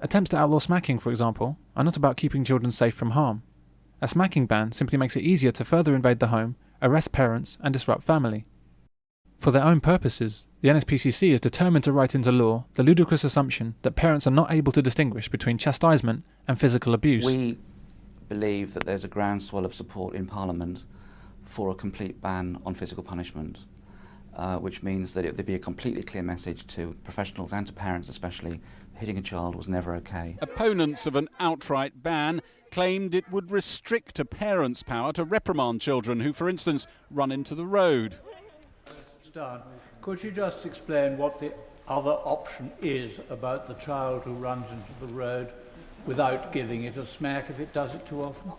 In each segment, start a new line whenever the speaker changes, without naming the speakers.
Attempts to outlaw smacking, for example, are not about keeping children safe from harm. A smacking ban simply makes it easier to further invade the home, arrest parents, and disrupt family. For their own purposes, the NSPCC is determined to write into law the ludicrous assumption that parents are not able to distinguish between chastisement and physical abuse.
We believe that there's a groundswell of support in Parliament for a complete ban on physical punishment, which means that it would be a completely clear message to professionals and to parents especially, hitting a child was never okay.
Opponents of an outright ban claimed it would restrict a parent's power to reprimand children who, for instance, run into the road.
Stan, could you just explain what the other option is about the child who runs into the road without giving it a smack if it does it too often?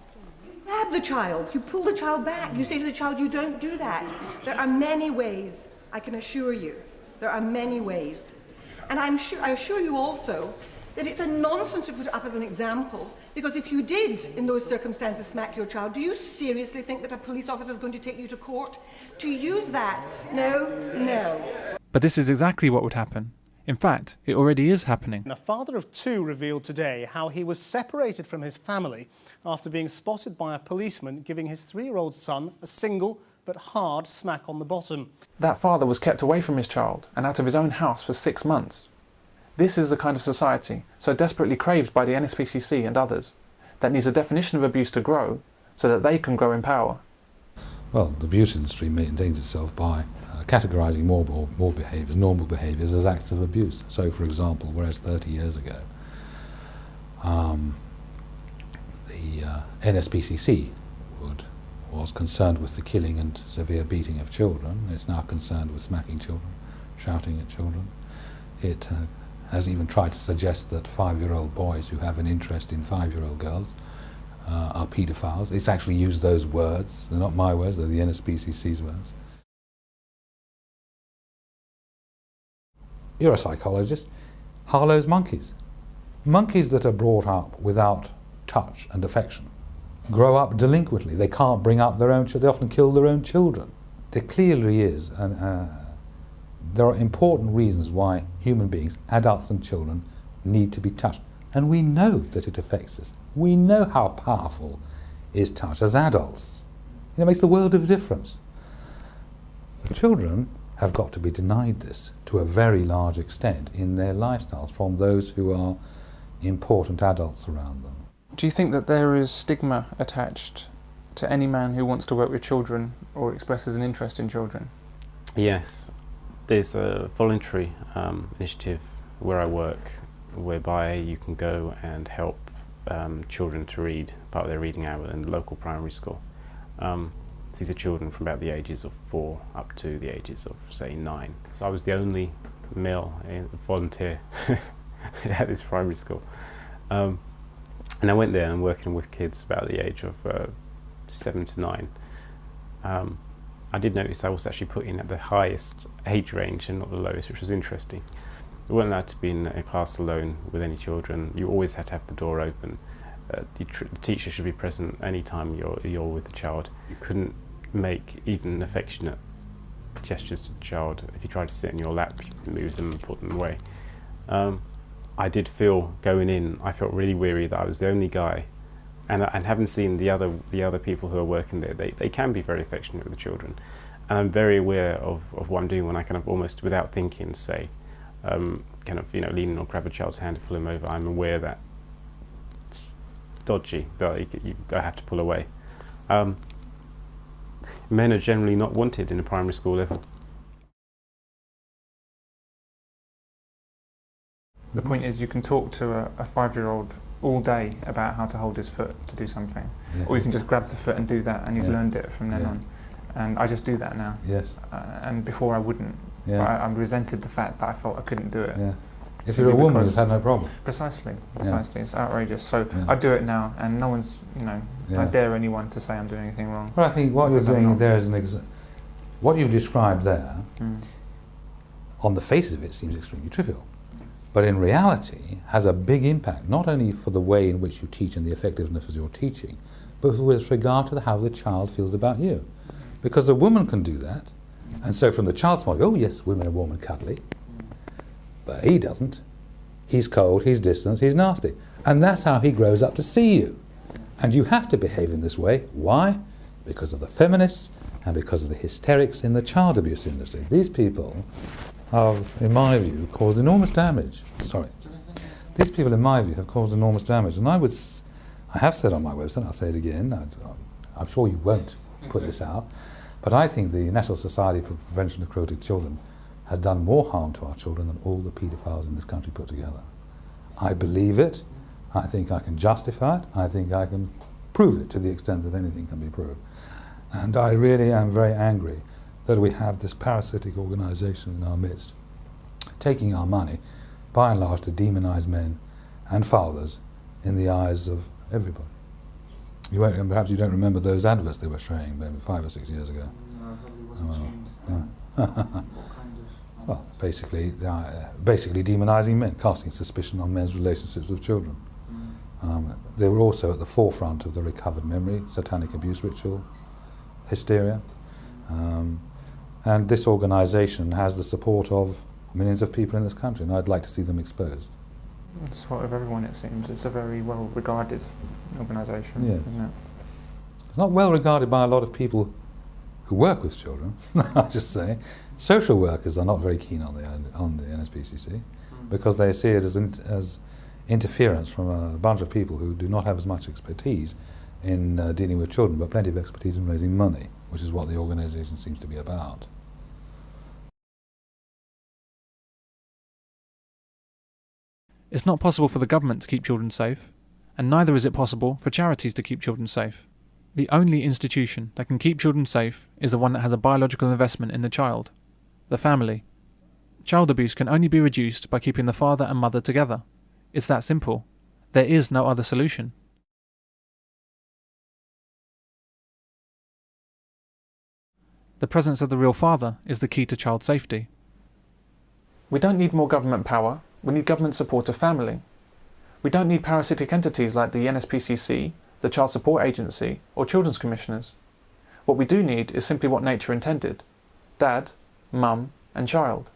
Grab the child. You pull the child back. You say to the child, you don't do that. There are many ways, I can assure you. There are many ways. And I assure you also that it's a nonsense to put it up as an example, because if you did, in those circumstances, smack your child, do you seriously think that a police officer is going to take you to court to use that? No, no.
But this is exactly what would happen. In fact, it already is happening.
A father of two revealed today how he was separated from his family after being spotted by a policeman giving his 3-year-old son a single but hard smack on the bottom.
That father was kept away from his child and out of his own house for 6 months. This is the kind of society, so desperately craved by the NSPCC and others, that needs a definition of abuse to grow so that they can grow in power.
Well, the abuse industry maintains itself by categorising more behaviours, normal behaviours, as acts of abuse. So, for example, whereas 30 years ago the NSPCC was concerned with the killing and severe beating of children, it's now concerned with smacking children, shouting at children. It has even tried to suggest that 5-year-old boys who have an interest in 5-year-old girls are paedophiles. It's actually used those words. They're not my words, they're the NSPCC's words. You're a psychologist. Harlow's monkeys. Monkeys that are brought up without touch and affection grow up delinquently. They can't bring up their own children. They often kill their own children. There clearly is there are important reasons why human beings, adults and children, need to be touched. And we know that it affects us. We know how powerful is touch as adults. It makes the world of difference. The children have got to be denied this to a very large extent in their lifestyles from those who are important adults around them.
Do you think that there is stigma attached to any man who wants to work with children or expresses an interest in children?
Yes. There's a voluntary initiative where I work whereby you can go and help children to read part of their reading hour in the local primary school. These are children from about the ages of 4 up to the ages of, say, 9. So I was the only male volunteer at this primary school. And I went there and I'm working with kids about the age of 7 to 9. I did notice I was actually put in at the highest age range and not the lowest, which was interesting. We weren't allowed to be in a class alone with any children. You always had to have the door open. The teacher should be present any time you're with the child. You couldn't make even affectionate gestures to the child. If you tried to sit in your lap, you could move them and put them away. I did feel, going in, I felt really weary that I was the only guy. And having seen the other people who are working there, they can be very affectionate with the children. And I'm very aware of what I'm doing when I kind of almost without thinking say, kind of, lean or grab a child's hand to pull him over. I'm aware that it's dodgy, that I have to pull away. Men are generally not wanted in a primary school level.
The point is you can talk to a 5-year-old all day about how to hold his foot to do something.
Yeah.
Or you can just grab the foot and do that, and he's learned it from then on. And I just do that now.
Yes.
And before I wouldn't.
Yeah.
But I resented the fact that I felt I couldn't do it.
Yeah. If you're a woman, you've had no problem.
Precisely.
Yeah.
It's outrageous. So I do it now, and no one's, I dare anyone to say I'm doing anything wrong.
Well, I think what you're doing there is what you've described there, on the face of it, seems extremely trivial. But in reality has a big impact, not only for the way in which you teach and the effectiveness of your teaching, but with regard to how the child feels about you. Because a woman can do that, and so from the child's point, oh yes, women are warm and cuddly, but he doesn't. he's cold, he's distant, he's nasty. And that's how he grows up to see you. And you have to behave in this way. Why? Because of the feminists and because of the hysterics in the child abuse industry. These people have, in my view, caused enormous damage. Sorry. These people, in my view, have caused enormous damage. And I have said on my website, I'll say it again, I'm sure you won't put this out, but I think the National Society for Prevention of Cruelty to Children has done more harm to our children than all the paedophiles in this country put together. I believe it. I think I can justify it. I think I can prove it to the extent that anything can be proved. And I really am very angry that we have this parasitic organisation in our midst, taking our money, by and large, to demonise men and fathers in the eyes of everybody. Perhaps you don't remember those adverts they were showing maybe 5 or 6 years ago.
No, probably wasn't tuned. What kind of?
Well, basically demonising men, casting suspicion on men's relationships with children. They were also at the forefront of the recovered memory, satanic abuse ritual, hysteria. And this organisation has the support of millions of people in this country, and I'd like to see them exposed.
It's what of everyone, it seems. It's a very well regarded organisation,
yeah.
isn't it?
It's not well regarded by a lot of people who work with children, I just say. Social workers are not very keen on the NSPCC because they see it as interference from a bunch of people who do not have as much expertise in dealing with children, but plenty of expertise in raising money, which is what the organisation seems to be about.
It's not possible for the government to keep children safe, and neither is it possible for charities to keep children safe. The only institution that can keep children safe is the one that has a biological investment in the child, the family. Child abuse can only be reduced by keeping the father and mother together. It's that simple. There is no other solution. The presence of the real father is the key to child safety. We don't need more government power. We need government support of family. We don't need parasitic entities like the NSPCC, the Child Support Agency, or Children's Commissioners. What we do need is simply what nature intended: dad, mum, and child.